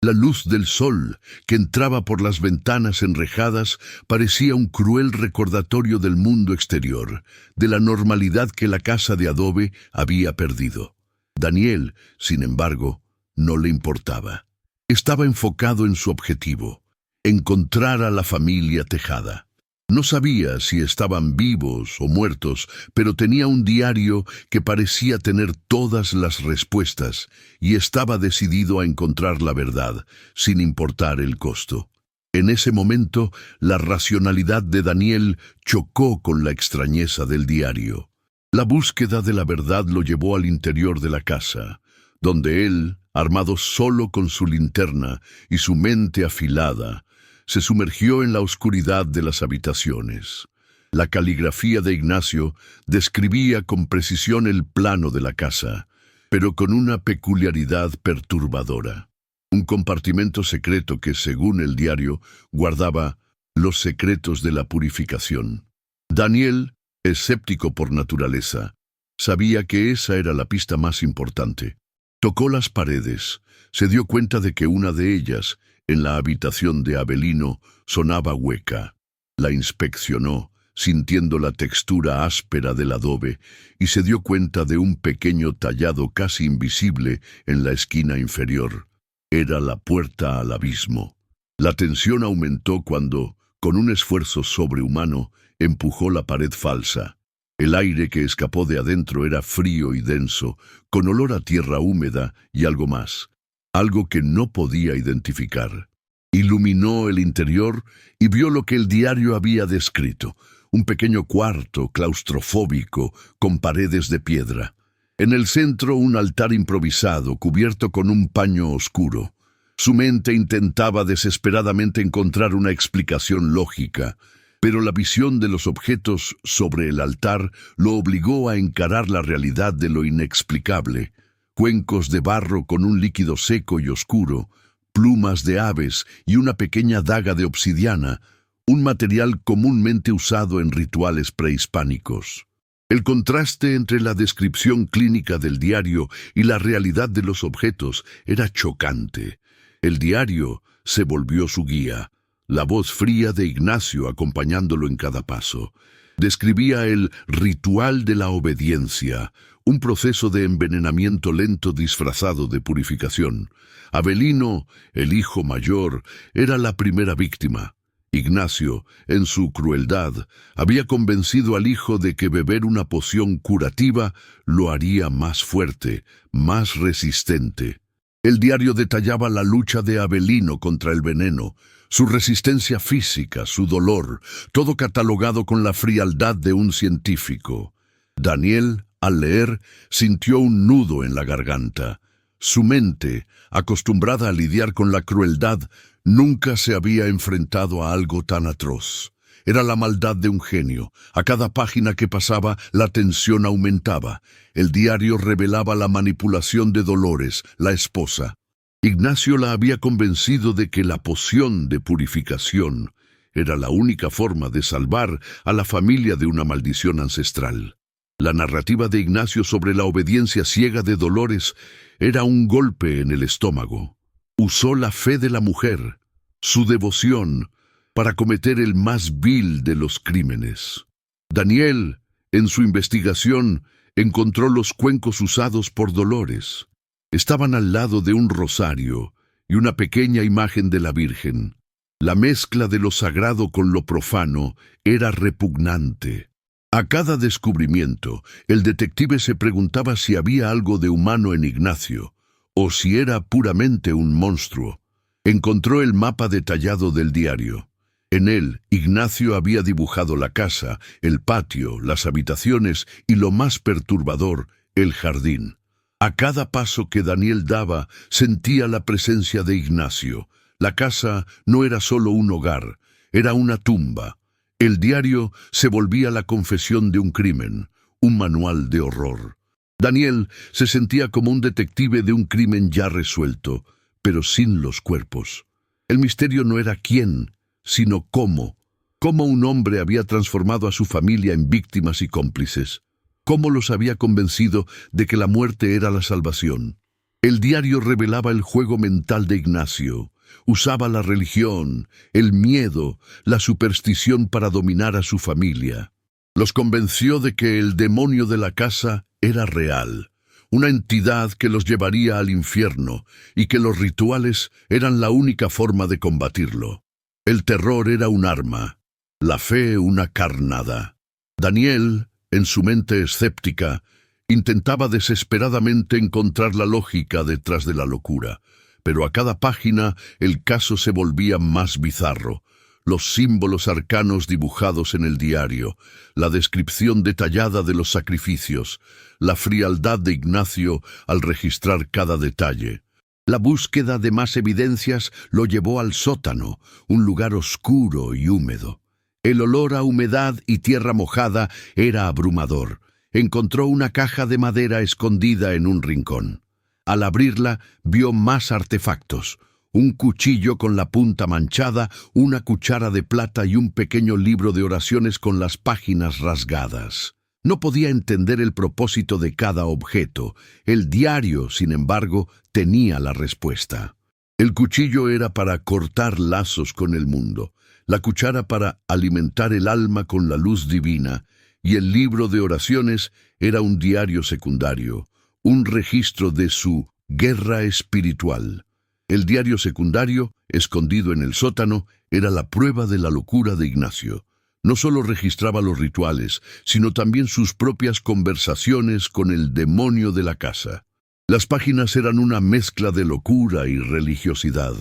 La luz del sol, que entraba por las ventanas enrejadas, parecía un cruel recordatorio del mundo exterior, de la normalidad que la casa de adobe había perdido. Daniel, sin embargo, no le importaba. Estaba enfocado en su objetivo: encontrar a la familia Tejada. No sabía si estaban vivos o muertos, pero tenía un diario que parecía tener todas las respuestas y estaba decidido a encontrar la verdad, sin importar el costo. En ese momento, la racionalidad de Daniel chocó con la extrañeza del diario. La búsqueda de la verdad lo llevó al interior de la casa, donde él, armado solo con su linterna y su mente afilada, se sumergió en la oscuridad de las habitaciones. La caligrafía de Ignacio describía con precisión el plano de la casa, pero con una peculiaridad perturbadora. Un compartimento secreto que, según el diario, guardaba los secretos de la purificación. Daniel, escéptico por naturaleza, sabía que esa era la pista más importante. Tocó las paredes, se dio cuenta de que una de ellas, en la habitación de Avelino, sonaba hueca. La inspeccionó, sintiendo la textura áspera del adobe, y se dio cuenta de un pequeño tallado casi invisible en la esquina inferior. Era la puerta al abismo. La tensión aumentó cuando, con un esfuerzo sobrehumano, empujó la pared falsa. El aire que escapó de adentro era frío y denso, con olor a tierra húmeda y algo más. Algo que no podía identificar. Iluminó el interior y vio lo que el diario había descrito: un pequeño cuarto claustrofóbico con paredes de piedra. En el centro, un altar improvisado cubierto con un paño oscuro. Su mente intentaba desesperadamente encontrar una explicación lógica, pero la visión de los objetos sobre el altar lo obligó a encarar la realidad de lo inexplicable. Cuencos de barro con un líquido seco y oscuro, plumas de aves y una pequeña daga de obsidiana, un material comúnmente usado en rituales prehispánicos. El contraste entre la descripción clínica del diario y la realidad de los objetos era chocante. El diario se volvió su guía, la voz fría de Ignacio acompañándolo en cada paso. Describía el ritual de la obediencia, un proceso de envenenamiento lento disfrazado de purificación. Avelino, el hijo mayor, era la primera víctima. Ignacio, en su crueldad, había convencido al hijo de que beber una poción curativa lo haría más fuerte, más resistente. El diario detallaba la lucha de Avelino contra el veneno, su resistencia física, su dolor, todo catalogado con la frialdad de un científico. Daniel, al leer, sintió un nudo en la garganta. Su mente, acostumbrada a lidiar con la crueldad, nunca se había enfrentado a algo tan atroz. Era la maldad de un genio. A cada página que pasaba, la tensión aumentaba. El diario revelaba la manipulación de Dolores, la esposa. Ignacio la había convencido de que la poción de purificación era la única forma de salvar a la familia de una maldición ancestral. La narrativa de Ignacio sobre la obediencia ciega de Dolores era un golpe en el estómago. Usó la fe de la mujer, su devoción, para cometer el más vil de los crímenes. Daniel, en su investigación, encontró los cuencos usados por Dolores. Estaban al lado de un rosario y una pequeña imagen de la Virgen. La mezcla de lo sagrado con lo profano era repugnante. A cada descubrimiento, el detective se preguntaba si había algo de humano en Ignacio, o si era puramente un monstruo. Encontró el mapa detallado del diario. En él, Ignacio había dibujado la casa, el patio, las habitaciones y, lo más perturbador, el jardín. A cada paso que Daniel daba, sentía la presencia de Ignacio. La casa no era solo un hogar, era una tumba. El diario se volvía la confesión de un crimen, un manual de horror. Daniel se sentía como un detective de un crimen ya resuelto, pero sin los cuerpos. El misterio no era quién, sino cómo. Cómo un hombre había transformado a su familia en víctimas y cómplices. Cómo los había convencido de que la muerte era la salvación. El diario revelaba el juego mental de Ignacio. Usaba la religión, el miedo, la superstición para dominar a su familia. Los convenció de que el demonio de la casa era real, una entidad que los llevaría al infierno y que los rituales eran la única forma de combatirlo. El terror era un arma, la fe una carnada. Daniel, en su mente escéptica, intentaba desesperadamente encontrar la lógica detrás de la locura, pero a cada página el caso se volvía más bizarro. Los símbolos arcanos dibujados en el diario, la descripción detallada de los sacrificios, la frialdad de Ignacio al registrar cada detalle. La búsqueda de más evidencias lo llevó al sótano, un lugar oscuro y húmedo. El olor a humedad y tierra mojada era abrumador. Encontró una caja de madera escondida en un rincón. Al abrirla, vio más artefactos. Un cuchillo con la punta manchada, una cuchara de plata y un pequeño libro de oraciones con las páginas rasgadas. No podía entender el propósito de cada objeto. El diario, sin embargo, tenía la respuesta. El cuchillo era para cortar lazos con el mundo, la cuchara para alimentar el alma con la luz divina, y el libro de oraciones era un diario secundario, un registro de su guerra espiritual. El diario secundario, escondido en el sótano, era la prueba de la locura de Ignacio. No solo registraba los rituales, sino también sus propias conversaciones con el demonio de la casa. Las páginas eran una mezcla de locura y religiosidad,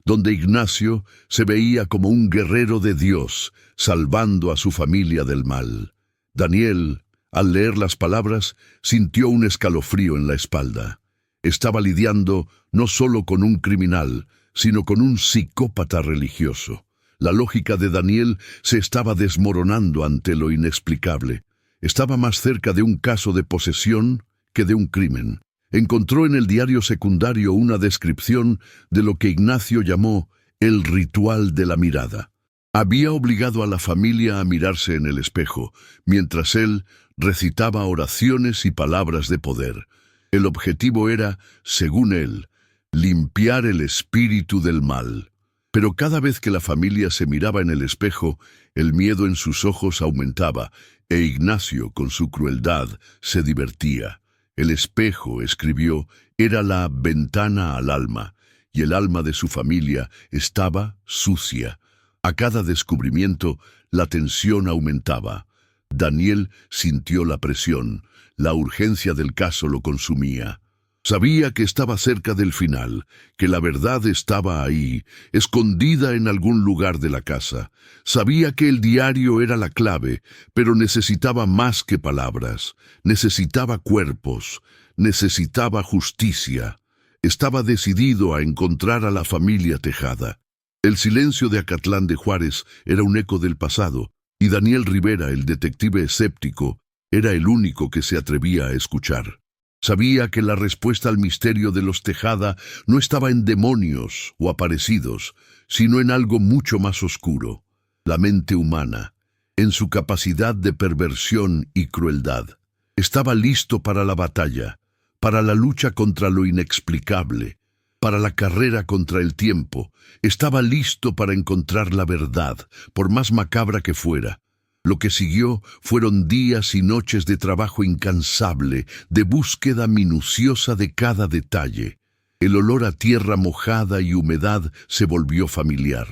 donde Ignacio se veía como un guerrero de Dios, salvando a su familia del mal. Daniel, al leer las palabras, sintió un escalofrío en la espalda. Estaba lidiando no solo con un criminal, sino con un psicópata religioso. La lógica de Daniel se estaba desmoronando ante lo inexplicable. Estaba más cerca de un caso de posesión que de un crimen. Encontró en el diario secundario una descripción de lo que Ignacio llamó el ritual de la mirada. Había obligado a la familia a mirarse en el espejo, mientras él recitaba oraciones y palabras de poder. El objetivo era, según él, limpiar el espíritu del mal. Pero cada vez que la familia se miraba en el espejo, el miedo en sus ojos aumentaba, e Ignacio, con su crueldad, se divertía. El espejo, escribió, era la ventana al alma, y el alma de su familia estaba sucia. A cada descubrimiento, la tensión aumentaba. Daniel sintió la presión. La urgencia del caso lo consumía. Sabía que estaba cerca del final, que la verdad estaba ahí, escondida en algún lugar de la casa. Sabía que el diario era la clave, pero necesitaba más que palabras. Necesitaba cuerpos, necesitaba justicia. Estaba decidido a encontrar a la familia Tejada. El silencio de Acatlán de Juárez era un eco del pasado, y Daniel Rivera, el detective escéptico, era el único que se atrevía a escuchar. Sabía que la respuesta al misterio de los Tejada no estaba en demonios o aparecidos, sino en algo mucho más oscuro, la mente humana, en su capacidad de perversión y crueldad. Estaba listo para la batalla, para la lucha contra lo inexplicable, para la carrera contra el tiempo. Estaba listo para encontrar la verdad, por más macabra que fuera. Lo que siguió fueron días y noches de trabajo incansable, de búsqueda minuciosa de cada detalle. El olor a tierra mojada y humedad se volvió familiar.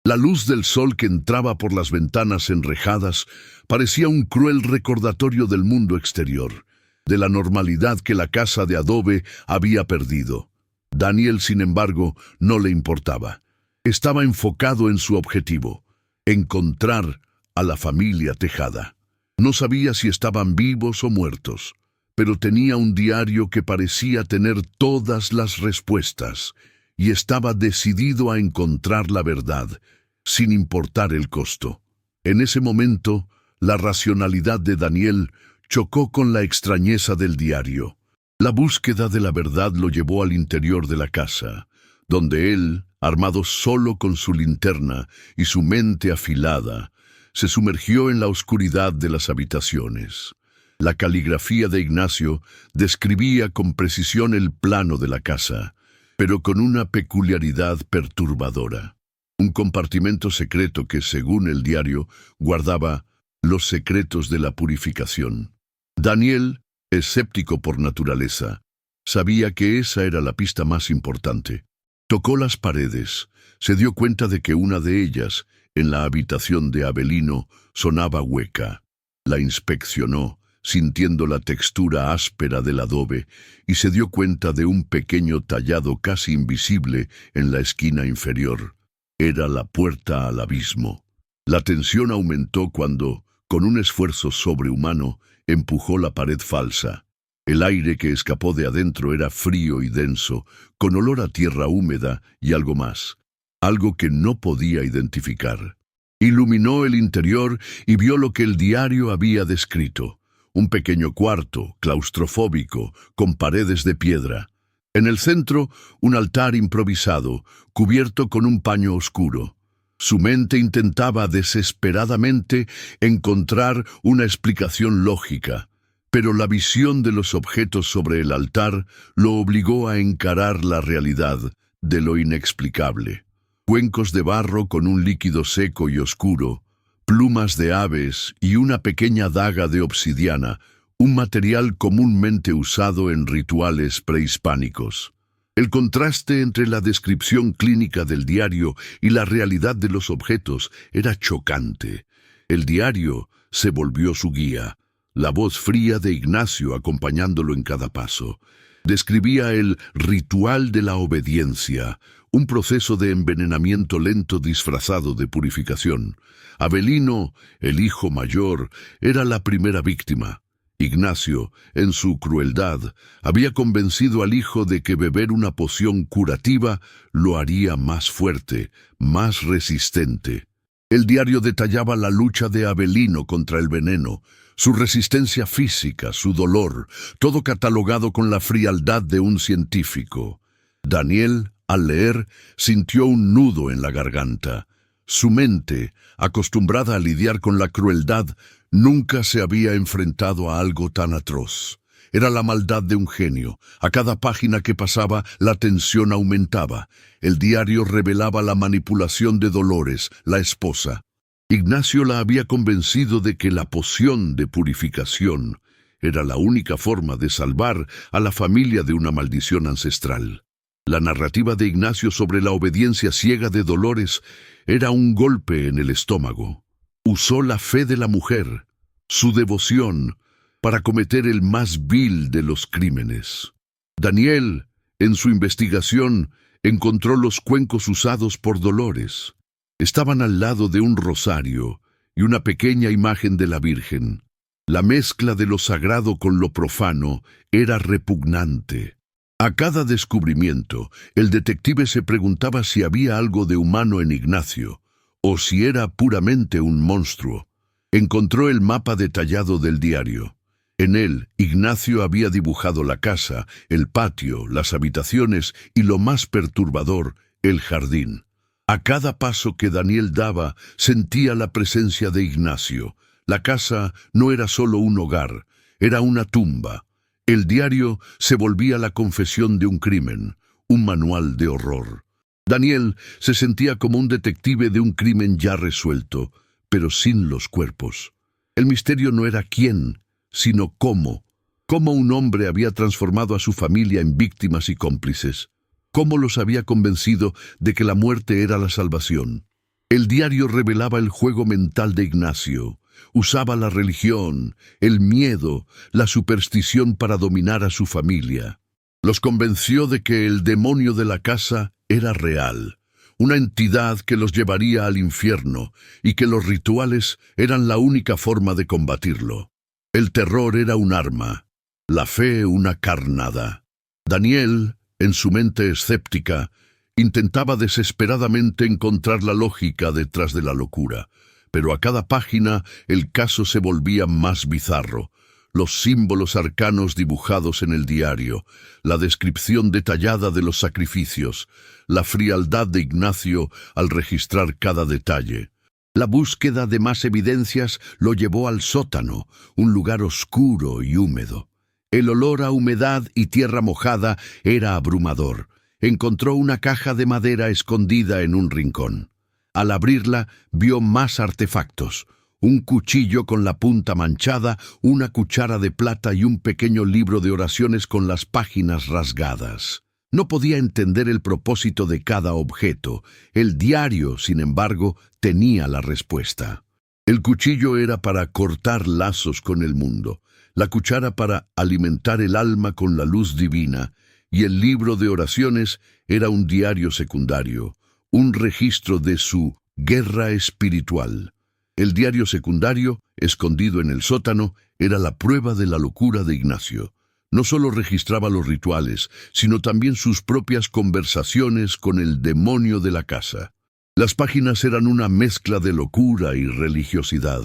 La luz del sol que entraba por las ventanas enrejadas parecía un cruel recordatorio del mundo exterior, de la normalidad que la casa de adobe había perdido. Daniel, sin embargo, no le importaba. Estaba enfocado en su objetivo: encontrar a la familia Tejada. No sabía si estaban vivos o muertos, pero tenía un diario que parecía tener todas las respuestas, y estaba decidido a encontrar la verdad, sin importar el costo. En ese momento, la racionalidad de Daniel chocó con la extrañeza del diario. La búsqueda de la verdad lo llevó al interior de la casa, donde él, armado solo con su linterna y su mente afilada, se sumergió en la oscuridad de las habitaciones. La caligrafía de Ignacio describía con precisión el plano de la casa, pero con una peculiaridad perturbadora. Un compartimento secreto que, según el diario, guardaba los secretos de la purificación. Daniel, escéptico por naturaleza, sabía que esa era la pista más importante. Tocó las paredes, se dio cuenta de que una de ellas, en la habitación de Avelino, sonaba hueca. La inspeccionó, sintiendo la textura áspera del adobe, y se dio cuenta de un pequeño tallado casi invisible en la esquina inferior. Era la puerta al abismo. La tensión aumentó cuando, con un esfuerzo sobrehumano, empujó la pared falsa. El aire que escapó de adentro era frío y denso, con olor a tierra húmeda y algo más, algo que no podía identificar. Iluminó el interior y vio lo que el diario había descrito: un pequeño cuarto, claustrofóbico, con paredes de piedra. En el centro, un altar improvisado, cubierto con un paño oscuro. Su mente intentaba desesperadamente encontrar una explicación lógica, pero la visión de los objetos sobre el altar lo obligó a encarar la realidad de lo inexplicable. Cuencos de barro con un líquido seco y oscuro, plumas de aves y una pequeña daga de obsidiana, un material comúnmente usado en rituales prehispánicos. El contraste entre la descripción clínica del diario y la realidad de los objetos era chocante. El diario se volvió su guía, la voz fría de Ignacio acompañándolo en cada paso. Describía el ritual de la obediencia, un proceso de envenenamiento lento disfrazado de purificación. Avelino, el hijo mayor, era la primera víctima. Ignacio, en su crueldad, había convencido al hijo de que beber una poción curativa lo haría más fuerte, más resistente. El diario detallaba la lucha de Avelino contra el veneno, su resistencia física, su dolor, todo catalogado con la frialdad de un científico. Daniel, al leer, sintió un nudo en la garganta. Su mente, acostumbrada a lidiar con la crueldad, nunca se había enfrentado a algo tan atroz. Era la maldad de un genio. A cada página que pasaba, la tensión aumentaba. El diario revelaba la manipulación de Dolores, la esposa. Ignacio la había convencido de que la poción de purificación era la única forma de salvar a la familia de una maldición ancestral. La narrativa de Ignacio sobre la obediencia ciega de Dolores era un golpe en el estómago. Usó la fe de la mujer, su devoción, para cometer el más vil de los crímenes. Daniel, en su investigación, encontró los cuencos usados por Dolores. Estaban al lado de un rosario y una pequeña imagen de la Virgen. La mezcla de lo sagrado con lo profano era repugnante. A cada descubrimiento, el detective se preguntaba si había algo de humano en Ignacio, o si era puramente un monstruo. Encontró el mapa detallado del diario. En él, Ignacio había dibujado la casa, el patio, las habitaciones y, lo más perturbador, el jardín. A cada paso que Daniel daba, sentía la presencia de Ignacio. La casa no era solo un hogar, era una tumba. El diario se volvía la confesión de un crimen, un manual de horror. Daniel se sentía como un detective de un crimen ya resuelto, pero sin los cuerpos. El misterio no era quién, sino cómo. Cómo un hombre había transformado a su familia en víctimas y cómplices. Cómo los había convencido de que la muerte era la salvación. El diario revelaba el juego mental de Ignacio. Usaba la religión, el miedo, la superstición para dominar a su familia. Los convenció de que el demonio de la casa era real, una entidad que los llevaría al infierno y que los rituales eran la única forma de combatirlo. El terror era un arma, la fe una carnada. Daniel, en su mente escéptica, intentaba desesperadamente encontrar la lógica detrás de la locura. Pero a cada página el caso se volvía más bizarro. los símbolos arcanos dibujados en el diario, la descripción detallada de los sacrificios, la frialdad de Ignacio al registrar cada detalle. La búsqueda de más evidencias lo llevó al sótano, un lugar oscuro y húmedo. El olor a humedad y tierra mojada era abrumador. Encontró una caja de madera escondida en un rincón. Al abrirla, vio más artefactos. Un cuchillo con la punta manchada, una cuchara de plata y un pequeño libro de oraciones con las páginas rasgadas. No podía entender el propósito de cada objeto. El diario, sin embargo, tenía la respuesta. El cuchillo era para cortar lazos con el mundo, la cuchara para alimentar el alma con la luz divina, y el libro de oraciones era un diario secundario, un registro de su guerra espiritual. El diario secundario, escondido en el sótano, era la prueba de la locura de Ignacio. No solo registraba los rituales, sino también sus propias conversaciones con el demonio de la casa. Las páginas eran una mezcla de locura y religiosidad,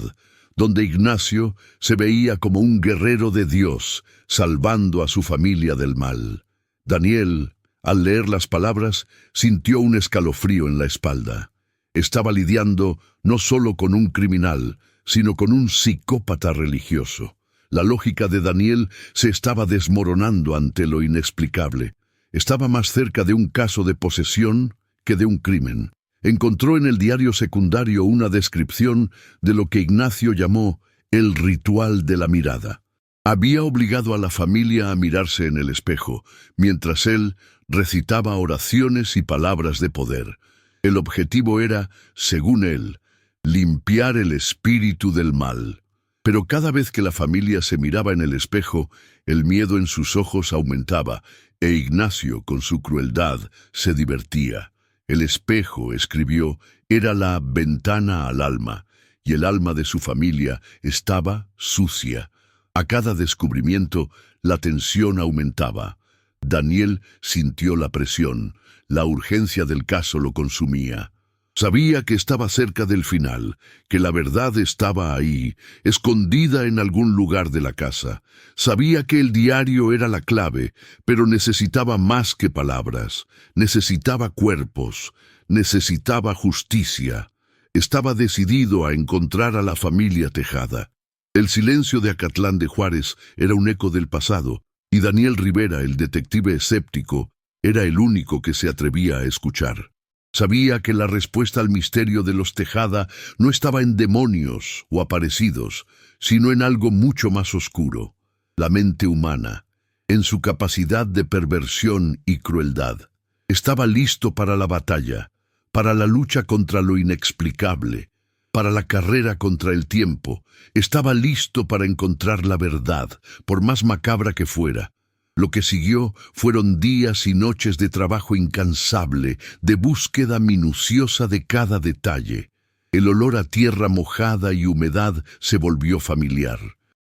donde Ignacio se veía como un guerrero de Dios, salvando a su familia del mal. Daniel, al leer las palabras, sintió un escalofrío en la espalda. Estaba lidiando no solo con un criminal, sino con un psicópata religioso. La lógica de Daniel se estaba desmoronando ante lo inexplicable. Estaba más cerca de un caso de posesión que de un crimen. Encontró en el diario secundario una descripción de lo que Ignacio llamó el ritual de la mirada. Había obligado a la familia a mirarse en el espejo, mientras él recitaba oraciones y palabras de poder. El objetivo era, según él, limpiar el espíritu del mal. Pero cada vez que la familia se miraba en el espejo, el miedo en sus ojos aumentaba, e Ignacio, con su crueldad, se divertía. El espejo, escribió, era la ventana al alma, y el alma de su familia estaba sucia. A cada descubrimiento, la tensión aumentaba. Daniel sintió la presión, la urgencia del caso lo consumía. Sabía que estaba cerca del final, que la verdad estaba ahí, escondida en algún lugar de la casa. Sabía que el diario era la clave, pero necesitaba más que palabras. Necesitaba cuerpos, necesitaba justicia. Estaba decidido a encontrar a la familia Tejada. El silencio de Acatlán de Juárez era un eco del pasado, y Daniel Rivera, el detective escéptico, era el único que se atrevía a escuchar. Sabía que la respuesta al misterio de los Tejada no estaba en demonios o aparecidos, sino en algo mucho más oscuro, la mente humana, en su capacidad de perversión y crueldad. Estaba listo para la batalla, para la lucha contra lo inexplicable, para la carrera contra el tiempo. Estaba listo para encontrar la verdad, por más macabra que fuera. Lo que siguió fueron días y noches de trabajo incansable, de búsqueda minuciosa de cada detalle. El olor a tierra mojada y humedad se volvió familiar.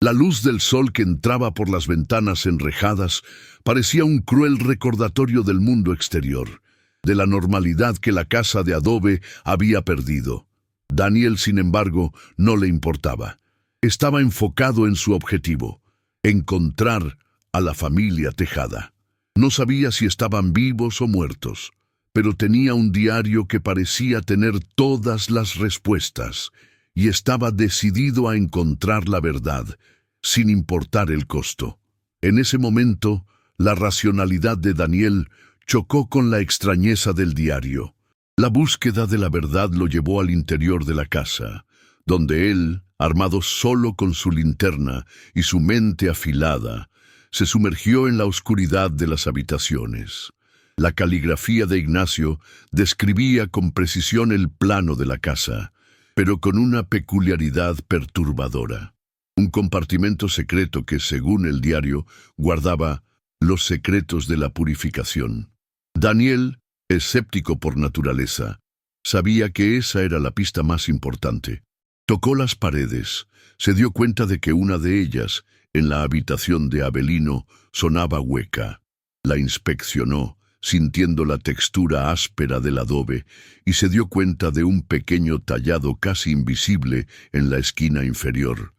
La luz del sol que entraba por las ventanas enrejadas parecía un cruel recordatorio del mundo exterior, de la normalidad que la casa de adobe había perdido. Daniel, sin embargo, no le importaba. Estaba enfocado en su objetivo: encontrar a la familia Tejada. No sabía si estaban vivos o muertos, pero tenía un diario que parecía tener todas las respuestas, y estaba decidido a encontrar la verdad, sin importar el costo. En ese momento, la racionalidad de Daniel chocó con la extrañeza del diario. La búsqueda de la verdad lo llevó al interior de la casa, donde él, armado solo con su linterna y su mente afilada, se sumergió en la oscuridad de las habitaciones. La caligrafía de Ignacio describía con precisión el plano de la casa, pero con una peculiaridad perturbadora. Un compartimento secreto que, según el diario, guardaba los secretos de la purificación. Daniel, escéptico por naturaleza, sabía que esa era la pista más importante. Tocó las paredes, se dio cuenta de que una de ellas, en la habitación de Avelino, sonaba hueca. La inspeccionó, sintiendo la textura áspera del adobe, y se dio cuenta de un pequeño tallado casi invisible en la esquina inferior.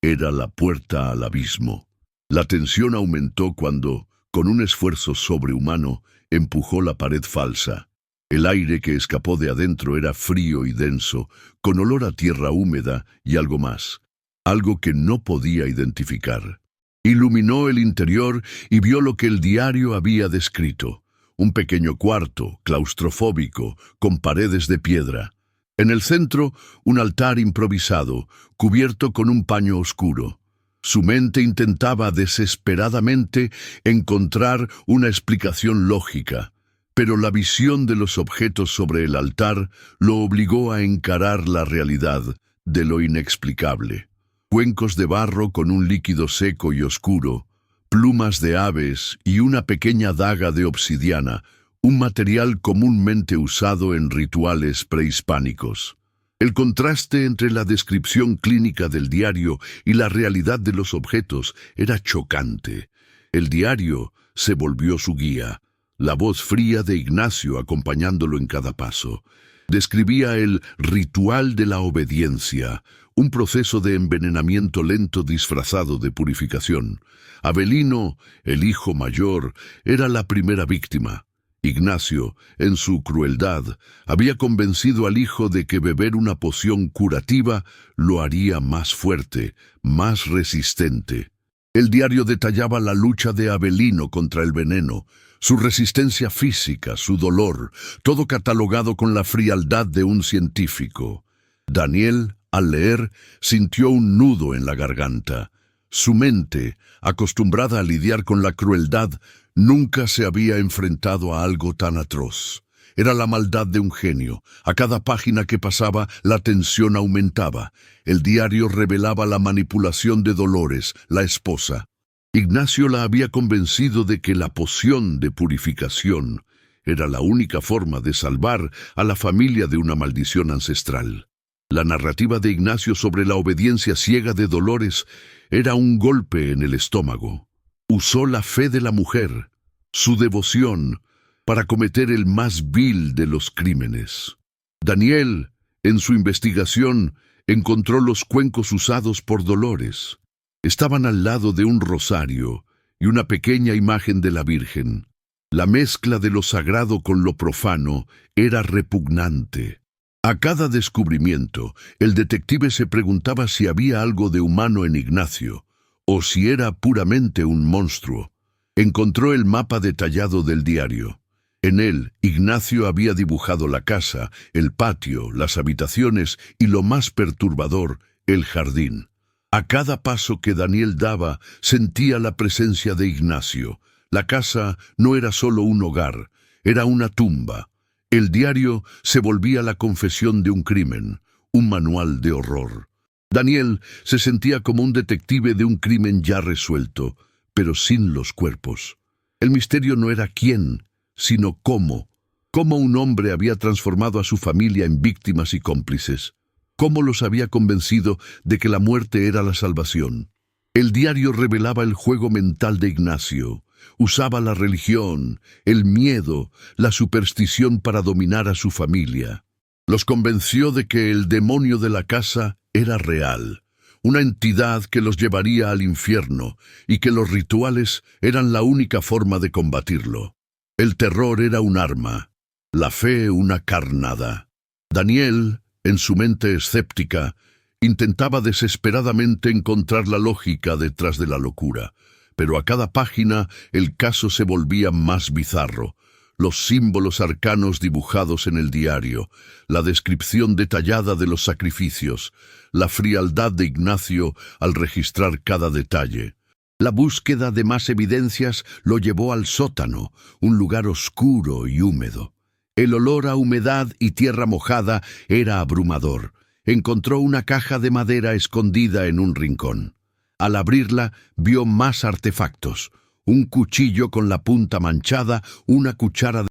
Era la puerta al abismo. La tensión aumentó cuando, con un esfuerzo sobrehumano, empujó la pared falsa. El aire que escapó de adentro era frío y denso, con olor a tierra húmeda y algo más, algo que no podía identificar. Iluminó el interior y vio lo que el diario había descrito: un pequeño cuarto, claustrofóbico, con paredes de piedra. En el centro, un altar improvisado, cubierto con un paño oscuro. Su mente intentaba desesperadamente encontrar una explicación lógica, pero la visión de los objetos sobre el altar lo obligó a encarar la realidad de lo inexplicable. Cuencos de barro con un líquido seco y oscuro, plumas de aves y una pequeña daga de obsidiana, un material comúnmente usado en rituales prehispánicos. El contraste entre la descripción clínica del diario y la realidad de los objetos era chocante. El diario se volvió su guía, la voz fría de Ignacio acompañándolo en cada paso. Describía el ritual de la obediencia, un proceso de envenenamiento lento disfrazado de purificación. Avelino, el hijo mayor, era la primera víctima. Ignacio, en su crueldad, había convencido al hijo de que beber una poción curativa lo haría más fuerte, más resistente. El diario detallaba la lucha de Avelino contra el veneno, su resistencia física, su dolor, todo catalogado con la frialdad de un científico. Daniel, al leer, sintió un nudo en la garganta. Su mente, acostumbrada a lidiar con la crueldad, nunca se había enfrentado a algo tan atroz. Era la maldad de un genio. A cada página que pasaba, la tensión aumentaba. El diario revelaba la manipulación de Dolores, la esposa. Ignacio la había convencido de que la poción de purificación era la única forma de salvar a la familia de una maldición ancestral. La narrativa de Ignacio sobre la obediencia ciega de Dolores era un golpe en el estómago. Usó la fe de la mujer, su devoción, para cometer el más vil de los crímenes. Daniel, en su investigación, encontró los cuencos usados por Dolores. Estaban al lado de un rosario y una pequeña imagen de la Virgen. La mezcla de lo sagrado con lo profano era repugnante. A cada descubrimiento, el detective se preguntaba si había algo de humano en Ignacio, o si era puramente un monstruo. Encontró el mapa detallado del diario. En él, Ignacio había dibujado la casa, el patio, las habitaciones y, lo más perturbador, el jardín. A cada paso que Daniel daba, sentía la presencia de Ignacio. La casa no era solo un hogar, era una tumba. El diario se volvía la confesión de un crimen, un manual de horror. Daniel se sentía como un detective de un crimen ya resuelto, pero sin los cuerpos. El misterio no era quién, sino cómo. Cómo un hombre había transformado a su familia en víctimas y cómplices. Cómo los había convencido de que la muerte era la salvación. El diario revelaba el juego mental de Ignacio. Usaba la religión, el miedo, la superstición para dominar a su familia. Los convenció de que el demonio de la casa era real, una entidad que los llevaría al infierno y que los rituales eran la única forma de combatirlo. El terror era un arma, la fe una carnada. Daniel, en su mente escéptica, intentaba desesperadamente encontrar la lógica detrás de la locura, pero a cada página el caso se volvía más bizarro. Los símbolos arcanos dibujados en el diario, la descripción detallada de los sacrificios, la frialdad de Ignacio al registrar cada detalle. La búsqueda de más evidencias lo llevó al sótano, un lugar oscuro y húmedo. El olor a humedad y tierra mojada era abrumador. Encontró una caja de madera escondida en un rincón. Al abrirla, vio más artefactos: un cuchillo con la punta manchada, una cuchara de